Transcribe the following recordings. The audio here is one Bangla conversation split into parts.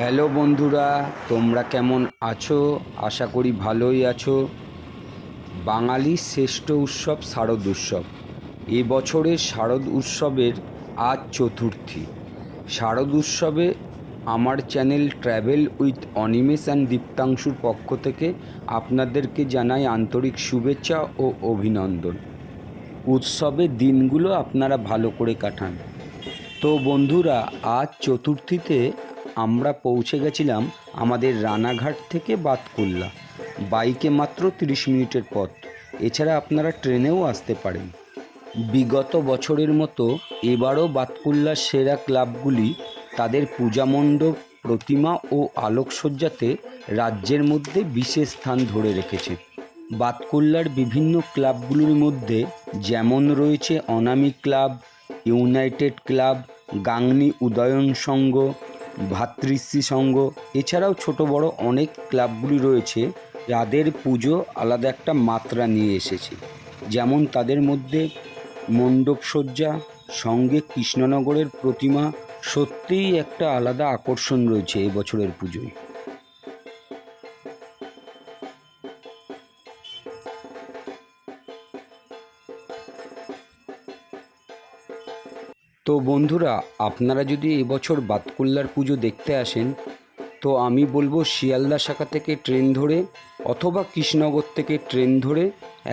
হ্যালো বন্ধুরা, তোমরা কেমন আছো? আশা করি ভালোই আছো। বাঙালির শ্রেষ্ঠ উৎসব শারদ উৎসব। এবছরের শারদ উৎসবের আজ চতুর্থী। শারদ উৎসবে আমার channel travel with Animesh and দীপ্তাংশুর পক্ষ থেকে আপনাদেরকে জানাই আন্তরিক শুভেচ্ছা ও অভিনন্দন। উৎসবের দিনগুলো আপনারা ভালো করে কাটান। তো বন্ধুরা, আজ চতুর্থীতে আমরা পৌঁছে গেছিলাম আমাদের রানাঘাট থেকে বাতকুল্লা। বাইকে মাত্র 30 মিনিটের পথ। এছাড়া আপনারা ট্রেনেও আসতে পারেন। বিগত বছরের মতো এবারও বাতকুল্লার সেরা ক্লাবগুলি তাদের পূজামণ্ডপ, প্রতিমা ও আলোকসজ্জাতে রাজ্যের মধ্যে বিশেষ স্থান ধরে রেখেছে। বাতকুল্লার বিভিন্ন ক্লাবগুলির মধ্যে যেমন রয়েছে Anami club, united club, Gangni Udayan Sangha, Bhatrishri Sangha, এছাড়াও ছোট বড় অনেক ক্লাবগুলি রয়েছে যাদের পুজো আলাদা একটা মাত্রা নিয়ে এসেছে। যেমন তাদের মধ্যে মণ্ডপসজ্জা, সঙ্গে কৃষ্ণনগরের প্রতিমা সত্যিই একটা আলাদা আকর্ষণ রয়েছে এবছরের পুজোয়। তো বন্ধুরা, আপনারা যদি এবছর বাতকুল্লার পুজো দেখতে আসেন, তো আমি বলবো শিয়ালদা শাখা থেকে ট্রেন ধরে অথবা কৃষ্ণনগর থেকে ট্রেন ধরে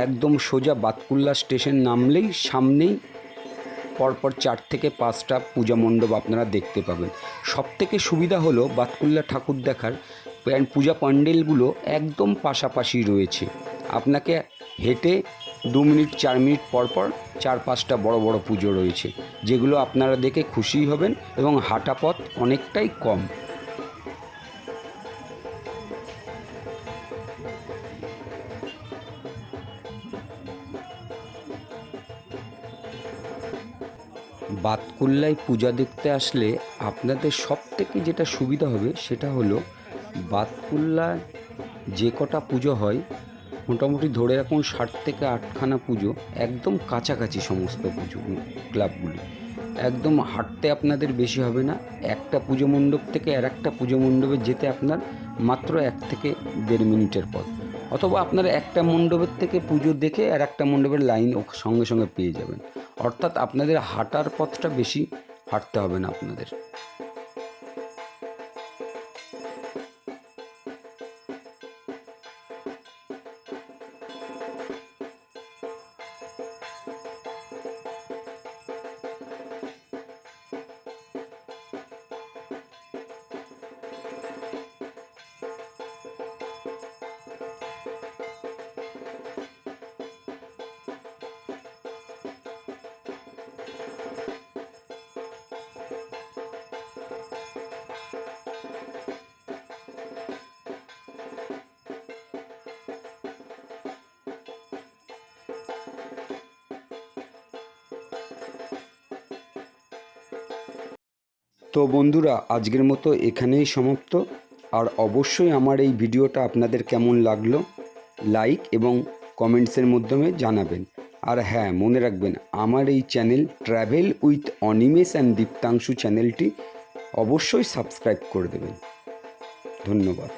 একদম সোজা বাতকুল্লা স্টেশন নামলেই সামনেই পরপর 4 থেকে 5টা পূজা মণ্ডপ আপনারা দেখতে পাবেন। সবথেকে সুবিধা হলো বাতকুল্লা ঠাকুর দেখার পূজা প্যান্ডেলগুলো একদম পাশাপাশি রয়েছে। আপনাকে হেঁটে 2 মিনিট 4 মিনিট পরপর 4-5টা বড় বড় পুজো রয়েছে, যেগুলো আপনারা দেখে খুশি হবেন এবং হাঁটা পথ অনেকটাই কম। বাতকুল্লায় পূজা দেখতে আসলে আপনাদের সবথেকে যেটা সুবিধা হবে সেটা হলো বাতকুল্লায় যে কটা পুজো হয় মোটামুটি ধরে রাখুন 7 থেকে 8খানা পুজো একদম কাছাকাছি। সমস্ত পুজো ক্লাবগুলি একদম হাঁটতে আপনাদের বেশি হবে না। একটা পুজো মণ্ডপ থেকে আর একটা পুজো মণ্ডপে যেতে আপনার মাত্র 1 থেকে 1.5 মিনিটের পথ, অথবা আপনারা একটা মণ্ডপের থেকে পুজো দেখে আর একটা মণ্ডপের লাইন সঙ্গে সঙ্গে পেয়ে যাবেন। অর্থাৎ আপনাদের হাঁটার পথটা বেশি হাঁটতে হবে না আপনাদের। তো বন্ধুরা, আজকের মতো এখানেই সমাপ্ত। আর অবশ্যই আমার এই ভিডিওটা আপনাদের কেমন লাগলো লাইক এবং কমেন্টসের মাধ্যমে জানাবেন। আর হ্যাঁ, মনে রাখবেন আমার এই channel travel with Animesh and Diptanshu চ্যানেলটি অবশ্যই সাবস্ক্রাইব করে দেবেন। ধন্যবাদ।